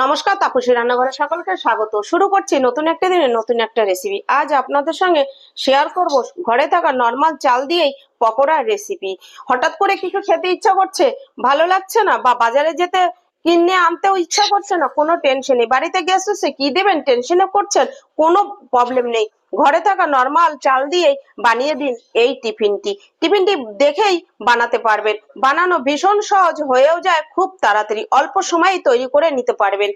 নমস্কার, তাপসী রান্নাঘরে সকলকে স্বাগত। শুরু করছি নতুন একটা দিনে নতুন একটা রেসিপি। আজ আপনাদের সঙ্গে শেয়ার করব ঘরে থাকা নর্মাল চাল দিয়েই পকোড়ার রেসিপি। হঠাৎ করে কিছু খেতে ইচ্ছা করছে, ভালো লাগছে না, বা বাজারে যেতে কিনে আনতেও ইচ্ছা করছে না, কোনো টেনশন নেই। বাড়িতে গেস্ট এসে কি দেবেন টেনশনে করছেন, কোনো প্রবলেম নেই। ঘরে থাকা নর্মাল চাল দিয়েই বানিয়ে দিন এই টিফিনটি। টিফিনটি দেখেই বানাতে পারবেন। বানানো ভীষণ সহজ, হয়েও যায় খুব তাড়াতাড়ি, অল্প সময়ে তৈরি করে নিতে পারবেন।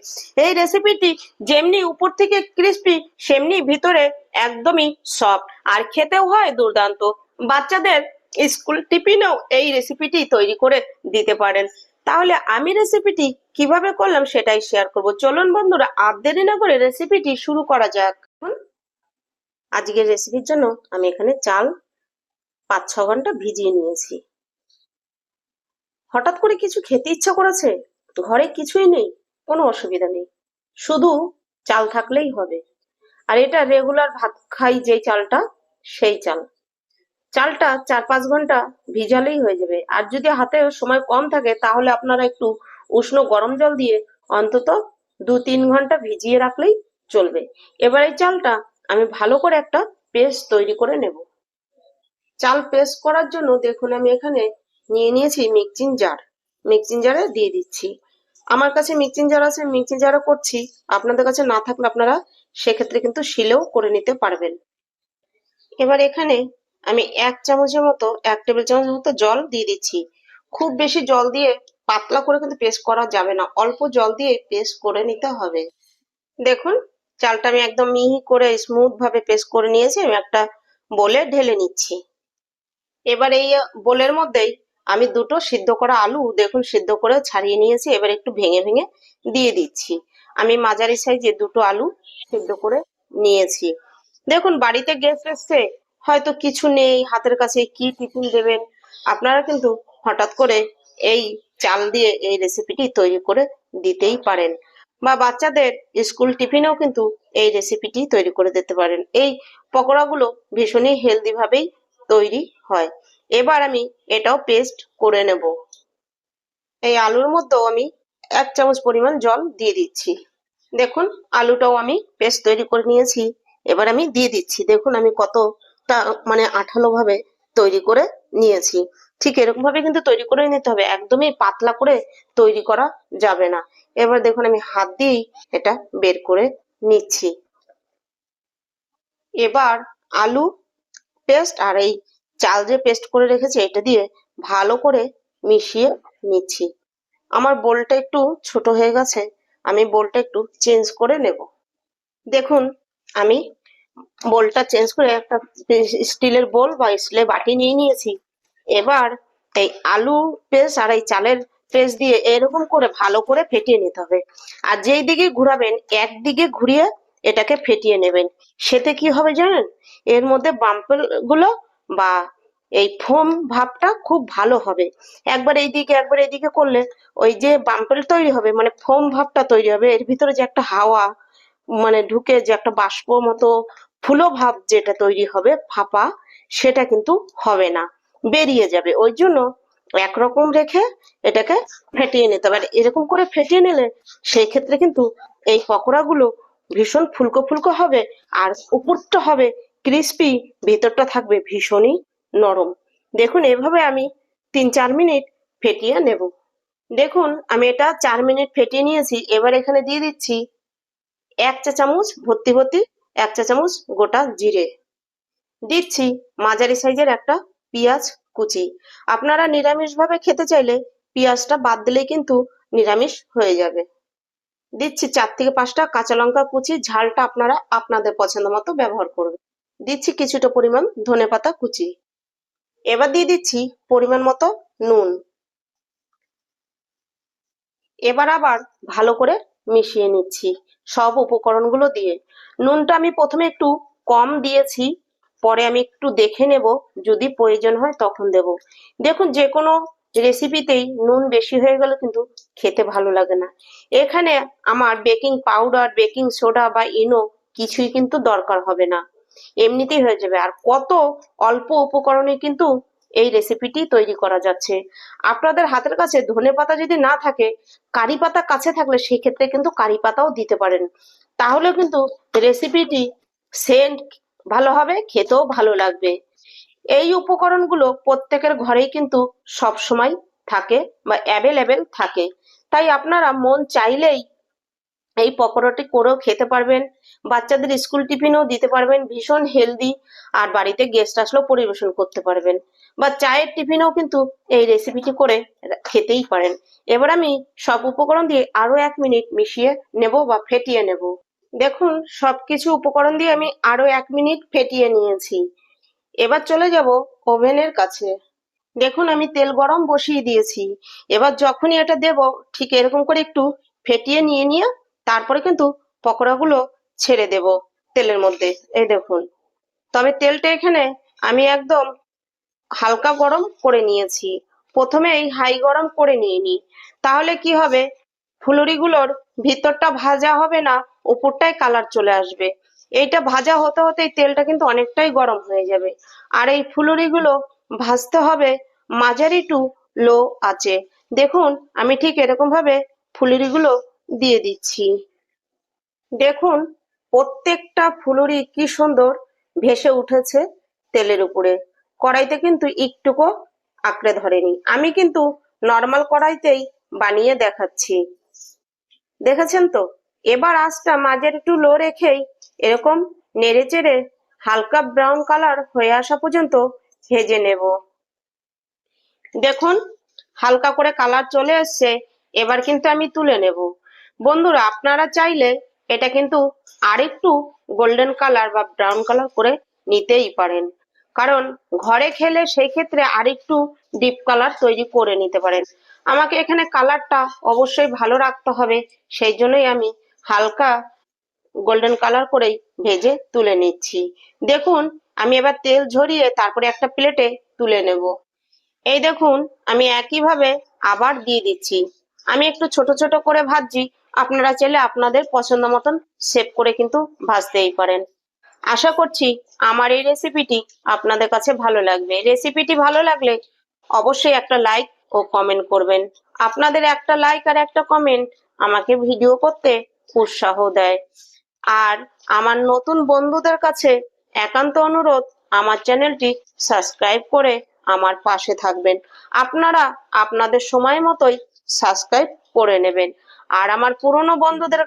এই রেসিপিটি যেমনি উপর থেকে ক্রিস্পি, সেমনি ভিতরে একদমই সফট, আর খেতেও হয় দুর্দান্ত। বাচ্চাদের স্কুল টিফিনেও এই রেসিপিটি তৈরি করে দিতে পারেন। তাহলে আমি রেসিপিটি কিভাবে করলাম সেটাই শেয়ার করব। চলুন বন্ধুরা, আর দেরি না করে রেসিপিটি শুরু করা যাক। আজকের রেসিপির জন্য আমি এখানে চাল 5-6 ঘন্টা ভিজিয়ে নিয়েছি। হঠাৎ করে কিছু খেতে ইচ্ছা করেছে, ঘরে কিছুই নেই, কোনো অসুবিধা নেই, শুধু চাল থাকলেই হবে। আর এটা রেগুলার ভাত খাই যে চালটা, সেই চালটা 4-5 ঘন্টা ভিজালেই হয়ে যাবে। আর যদি হাতে সময় কম থাকে তাহলে আপনারা একটু উষ্ণ গরম জল দিয়ে অন্তত 2-3 ঘন্টা ভিজিয়ে রাখলেই চলবে। এবার এই চালটা আমি ভালো করে একটা পেস্ট তৈরি করে নেব। চাল পেস্ট করার জন্য দেখুন আমি এখানে নিয়ে নিয়েছি মিক্সিং জার। মিক্সিং জারে দিয়ে দিচ্ছি। আমার কাছে মিক্সিং জার আছে, মিক্সিং জারও করছি। আপনাদের কাছে না থাকলে আপনারা সেক্ষেত্রে কিন্তু শিলেও করে নিতে পারবেন। এবার এখানে আমি 1 টেবিল চামচের মতো জল দিয়ে দিচ্ছি। খুব বেশি জল দিয়ে পাতলা করে কিন্তু পেস্ট করা যাবে না, অল্প জল দিয়ে পেস্ট করে নিতে হবে। দেখুন চালটা আমি একদম মিহি করে স্মুথ ভাবে পেস্ট করে নিয়েছি। আমি একটা বোলে ঢেলে নিচ্ছি। এবার এই বোলের মধ্যেই আমি দুটো সিদ্ধ করা আলু দেখুন সিদ্ধ করে ছাড়িয়ে নিয়েছি। এবার একটু ভেঙে ভেঙে দিয়ে দিচ্ছি। আমি মাঝারি সাইজে দুটো আলু সিদ্ধ করে নিয়েছি। দেখুন বাড়িতে গেস্ট এসছে, হয়তো কিছু নেই হাতের কাছে, কি টিফিন দেবেন। আপনারা কিন্তু হঠাৎ করে এই চাল দিয়ে এই রেসিপিটি তৈরি করে দিতেই পারেন, বা বাচ্চাদের স্কুল টিফিনেও কিন্তু এই রেসিপিটি তৈরি করে দিতে পারেন। এই পকোড়াগুলো ভীষণই হেলদি ভাবেই তৈরি হয়। এবার আমি এটাও পেস্ট করে নেব। এই আলুর মধ্যেও আমি 1 চামচ পরিমাণ জল দিয়ে দিচ্ছি। দেখুন আলুটাও আমি পেস্ট তৈরি করে নিয়েছি। এবার আমি দিয়ে দিচ্ছি। দেখুন আমি কতটা মানে আঠালো ভাবে তৈরি করে নিয়েছি। ঠিক এরকম ভাবে কিন্তু তৈরি করে নিতে হবে, একদমই পাতলা করে তৈরি করা যাবে না। এবার দেখুন আমি হাত দিয়েই এটা বের করে নিচ্ছি। এবার আলু পেস্ট আর এই চাল যে পেস্ট করে রেখেছি এটা দিয়ে ভালো করে মিশিয়ে নিচ্ছি। আমার বোলটা একটু ছোট হয়ে গেছে, আমি বোলটা একটু চেঞ্জ করে নেব। দেখুন আমি বোলটা চেঞ্জ করে একটা স্টিলের বোল বা স্টিলের বাটি নিয়ে নিয়েছি। এবার এই আলু পেস্ট আর এই চালের পেস্ট দিয়ে এরকম করে ভালো করে ফেটিয়ে নিতে হবে। আর যেই দিকে ঘুরাবেন একদিকে ঘুরিয়ে এটাকে ফেটিয়ে নেবেন। সেতে কি হবে জানেন, এর মধ্যে বাম্পল গুলো বা এই ফোম ভাবটা খুব ভালো হবে। একবার এইদিকে একবার এইদিকে করলে ওই যে বাম্পল তৈরি হবে, মানে ফোম ভাবটা তৈরি হবে, এর ভিতরে যে একটা হাওয়া মানে ঢুকে যে একটা বাষ্প মতো ফুলো ভাব যেটা তৈরি হবে ফাঁপা, সেটা কিন্তু হবে না, বেরিয়ে যাবে। ওই জন্য একরকম রেখে এটাকে ফেটিয়ে নিতে হবে। এরকম করে ফেটিয়ে নিলে সেই ক্ষেত্রে কিন্তু এই পকোড়াগুলো ভীষণ ফুলকো ফুলকো হবে, আর উপরটা হবে ক্রিস্পি, ভেতরটা থাকবে ভীষণই নরম। দেখুন এভাবে আমি 3-4 মিনিট ফেটিয়ে নেব। দেখুন আমি এটা 4 মিনিট ফেটিয়ে নিয়েছি। এবার এখানে দিয়ে দিচ্ছি 1 চা চামচ ভর্তি ভর্তি 1 চা চামচ গোটা জিরে দিচ্ছি। মাঝারি সাইজের একটা পেঁয়াজ কুচি। আপনারা নিরামিষ ভাবে খেতে চাইলে পেঁয়াজটা বাদ দিলেই কিন্তু নিরামিষ হয়ে যাবে। দিচ্ছি 4 থেকে 5টা কাঁচা লঙ্কা কুচি, ঝালটা আপনারা আপনাদের পছন্দ মতো ব্যবহার করবেন। দিচ্ছি কিছুটা পরিমাণ ধনেপাতা কুচি। এবার দিয়ে দিচ্ছি পরিমাণ মতো নুন। এবার আবার ভালো করে মিশিয়ে নিচ্ছি সব উপকরণগুলো দিয়ে। নুনটা আমি প্রথমে একটু কম দিয়েছি, পরে আমি একটু দেখে নেব, যদি প্রয়োজন হয় তখন দেব। দেখুন যে কোনো রেসিপিতেই নুন বেশি হয়ে গেলে কিন্তু খেতে ভালো লাগে না। এখানে আমার বেকিং পাউডার, বেকিং সোডা বা ইনো কিছুই কিন্তু দরকার হবে না, এমনিতেই হয়ে যাবে। আর কত অল্প উপকরণে কিন্তু এই রেসিপিটি তৈরি করা যাচ্ছে। আপনাদের হাতের কাছে ধনেপাতা যদি না থাকে, কারি পাতা কাছে থাকলে সেই ক্ষেত্রে কিন্তু কারি পাতাও দিতে পারেন। তাহলে কিন্তু রেসিপিটি সেন্ট ভালো হবে, খেতেও ভালো লাগবে। এই উপকরণগুলো প্রত্যেকের ঘরেই কিন্তু সব সময় থাকে বা অ্যাভেলেবেল থাকে, তাই আপনারা মন চাইলেই এই পকোড়াটি করেও খেতে পারবেন, বাচ্চাদের স্কুল টিফিনেও দিতে পারবেন, ভীষণ হেলদি। আর বাড়িতে গেস্ট আসলেও পরিবেশন করতে পারবেন, বা চায়ের টিফিনেও কিন্তু এই রেসিপিটি করে খেতেই পারেন। এবার আমি সব উপকরণ দিয়ে আরো 1 মিনিট মিশিয়ে নেব বা ফেটিয়ে নেব। দেখুন, সবকিছু উপকরণ দিয়ে আমি আরো 1 মিনিট ফেটিয়ে নিয়েছি। এবার চলে যাব ওভেনের কাছে। দেখুন, আমি তেল গরম বসিয়ে দিয়েছি। এবার যখনই এটা দেব, ঠিক এরকম করে একটু ফেটিয়ে নিয়ে তারপরে কিন্তু পকোড়াগুলো ছেড়ে দেব তেলের মধ্যে। এই দেখুন, তবে তেলটা এখানে আমি একদম হালকা গরম করে নিয়েছি। প্রথমে এই হাই গরম করে নিইনি, তাহলে কি হবে, ফুলুরিগুলোর ভিতরটা ভাজা হবে না, উপরটায় কালার চলে আসবে। এইটা ভাজা হতে হতে তেলটা কিন্তু অনেকটাই গরম হয়ে যাবে। আর এই ফুলুরিগুলো ভাজতে হবে মাঝারি টু লো আঁচে। দেখুন, আমি ঠিক এরকম ভাবে ফুলুরিগুলো দিয়ে দিচ্ছি। দেখুন, প্রত্যেকটা ফুলুরি কি সুন্দর ভেসে উঠেছে তেলের উপরে। কড়াইতে কিন্তু একটুকু আঁকড়ে ধরেনি। আমি কিন্তু নর্মাল কড়াইতেই বানিয়ে দেখাচ্ছি, দেখেছেন তো? এবার আঁচটা মাঝের একটু লো রেখেই এরকম নেড়ে চেড়ে হালকা ব্রাউন কালার হয়ে আসা পর্যন্ত ভেজে নেব। দেখুন, হালকা করে কালার চলে এসছে। এবার কিন্তু আমি তুলে নেব। বন্ধুরা, আপনারা চাইলে এটা কিন্তু আরেকটু গোল্ডেন কালার বা ব্রাউন কালার করে নিতেই পারেন, কারণ ঘরে খেলে সেই ক্ষেত্রে আরেকটু ডিপ কালার তৈরি করে নিতে পারেন। আমাকে এখানে কালারটা অবশ্যই ভালো রাখতে হবে, সেই জন্যই আমি হালকা গোল্ডেন কালার করেই ভেজে তুলে নিচ্ছি। দেখুন, আমি এবার তেল ঝরিয়ে তারপরে একটা প্লেটে তুলে নেব। এই দেখুন, আমি একইভাবে আবার দিয়ে দিচ্ছি। আমি একটু ছোট ছোট করে ভাজছি, আপনারা চাইলে আপনাদের পছন্দ মতন শেপ করে কিন্তু ভাজতেই পারেন। আশা করছি আমার এই রেসিপিটি আপনাদের কাছে ভালো লাগবে। রেসিপিটি ভালো লাগলে অবশ্যই একটা লাইক ও কমেন্ট করবেন। আপনাদের একটা লাইক আর একটা কমেন্ট আমাকে ভিডিও করতে উৎসাহ দেয়। আর আমার নতুন বন্ধুদের কাছে একান্ত অনুরোধ, আমার চ্যানেলটি সাবস্ক্রাইব করে আমার পাশে থাকবেন। আপনারা আপনাদের সময় মতোই সাবস্ক্রাইব করে নেবেন। আর আমার পুরনো বন্ধুদের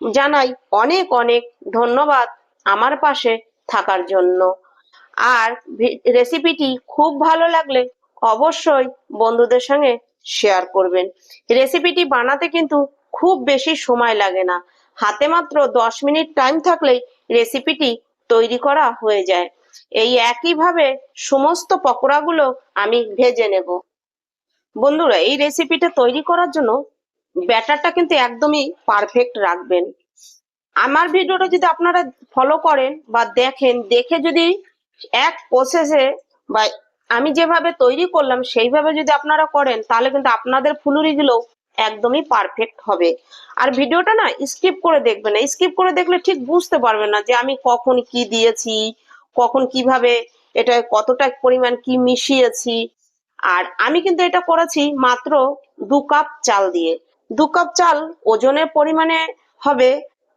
জানাই অনেক অনেক ধন্যবাদ আমার পাশে থাকার জন্য। আর রেসিপিটি খুব ভালো লাগলে অবশ্যই বন্ধুদের সঙ্গে শেয়ার করবেন। রেসিপিটি বানাতে কিন্তু খুব বেশি সময় লাগে না, হাতে মাত্র 10 মিনিট টাইম থাকলেই রেসিপিটি তৈরি করা হয়ে যায়। এই একইভাবে সমস্ত পকোড়াগুলো আমি ভেজে নেব। বন্ধুরা, এই রেসিপিটা তৈরি করার জন্য ব্যাটারটা কিন্তু একদমই পারফেক্ট রাখবেন। আমার ভিডিওটা যদি আপনারা ফলো করেন বা দেখেন, দেখে যদি এক প্রসেসে বা আমি যেভাবে তৈরি করলাম সেইভাবে যদি আপনারা করেন, তাহলে কিন্তু আপনাদের ফুলুরিগুলো একদমই পারফেক্ট হবে। আর ভিডিওটা না স্কিপ করে দেখবেন না, স্কিপ করে দেখলে ঠিক বুঝতে পারবেন না যে আমি কখন কি দিয়েছি, কখন কিভাবে এটা কতটা পরিমাণ কি মিশিয়েছি। আর আমি কিন্তু এটা করেছি মাত্র 2 কাপ চাল দিয়ে। 2 কাপ চাল ওজনের পরিমাণে হবে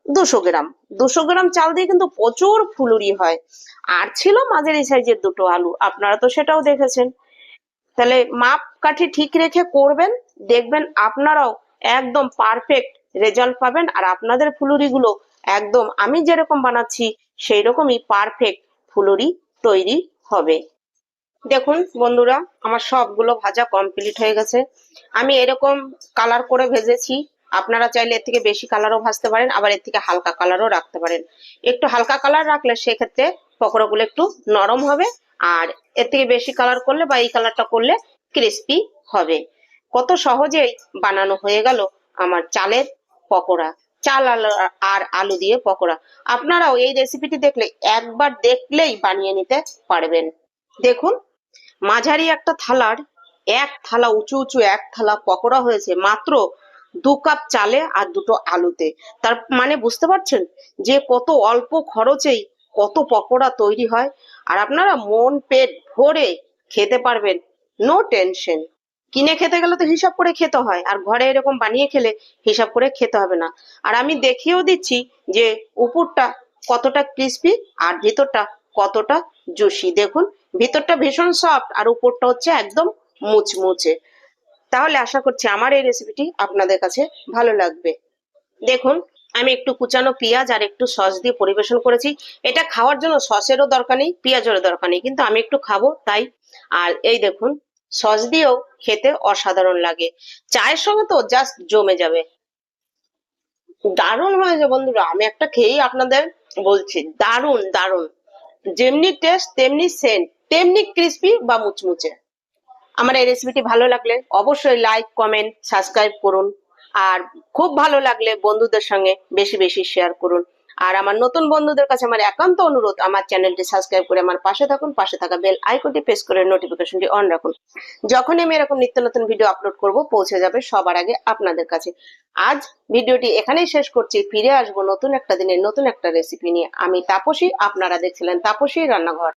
200 গ্রাম। 200 গ্রাম চাল দিয়ে কিন্তু প্রচুর ফুলুরি হয়। আর ছিল মাঝারি সাইজের দুটো আলু, আপনারা তো সেটাও দেখেছেন। তাহলে মাপ কাঠি ঠিক রেখে করবেন, দেখবেন আপনারাও একদম পারফেক্ট রেজাল্ট পাবেন। আর আপনাদের ফুলুরিগুলো একদম আমি যেরকম বানাচ্ছি সেই রকমই পারফেক্ট ফুলুরি তৈরি হবে। দেখুন বন্ধুরা, আমার সবগুলো ভাজা কমপ্লিট হয়ে গেছে। আমি এরকম কালার করে ভেজেছি। আপনারা চাইলে এর থেকে বেশি কালারও ভাজতে পারেন, আবার এর থেকে হালকা কালারও রাখতে পারেন। একটু হালকা কালার রাখলে সেক্ষেত্রে পকোড়াগুলো একটু নরম হবে, আর এর থেকে বেশি কালার করলে বা এই কালারটা করলে ক্রিস্পি হবে। কত সহজেই বানানো হয়ে গেল আমার চালের পকোড়া, চাল আর আলু দিয়ে পকোড়া। আপনারাও এই রেসিপিটি দেখলে একবার দেখলেই বানিয়ে নিতে পারবেন। দেখুন, মাঝারি একটা থালার এক থালা উঁচু উঁচু এক থালা পকোড়া হয়েছে মাত্র 2 কাপ চালে আর দুটো আলুতে। তার মানে বুঝতে পারছেন যে কত অল্প খরচেই কত পকোড়া তৈরি হয়। আর আপনারা মন পেট ভরে খেতে পারবেন, নো টেনশন। কিনে খেতে গেলে তো হিসাব করে খেতে হয়, আর ঘরে এরকম বানিয়ে খেলে হিসাব করে খেতে হবে না। আর আমি দেখিয়েও দিচ্ছি যে উপরটা কতটা ক্রিস্পি আর ভিতরটা কতটা জুসি। দেখুন, ভিতরটা ভীষণ সফট আর উপরটা হচ্ছে একদম মুচমুচে। তাহলে আশা করছি আমার এই রেসিপিটি আপনাদের কাছে ভালো লাগবে। দেখুন, আমি একটু কুচানো পেঁয়াজ আর একটু সস দিয়ে পরিবেশন করেছি। এটা খাওয়ার জন্য সসেরও দরকার নেই, পেঁয়াজেরও দরকার নেই, কিন্তু আমি একটু খাবো তাই। আর এই দেখুন, সস দিয়েও খেতে অসাধারণ লাগে, চায়ের সঙ্গে তো জাস্ট জমে যাবে। দারুণ হয়েছে বন্ধুরা, আমি একটা খেয়েই আপনাদের বলছি, দারুণ দারুণ। যেমনি টেস্ট তেমনি সেন্ট, তেমনি ক্রিস্পি বা মুচমুচে। আমার এই রেসিপিটি ভালো লাগলে অবশ্যই লাইক, কমেন্ট, সাবস্ক্রাইব করুন। আর খুব ভালো লাগলে বন্ধুদের সঙ্গে বেশি বেশি শেয়ার করুন। আর আমার নতুন বন্ধুদের কাছে আমার একান্ত অনুরোধ, আমার চ্যানেলটি সাবস্ক্রাইব করে আমার পাশে থাকুন, পাশে থাকা বেল আইকনটি প্রেস করে নোটিফিকেশনটি অন রাখুন। যখন আমি এরকম নিত্য নতুন ভিডিও আপলোড করব পৌঁছে যাবে সবার আগে আপনাদের কাছে। আজ ভিডিওটি এখানেই শেষ করছি, ফিরে আসবো নতুন একটা দিনে নতুন একটা রেসিপি নিয়ে। আমি তাপসী, আপনারা দেখছিলেন তাপসী রান্নাঘর।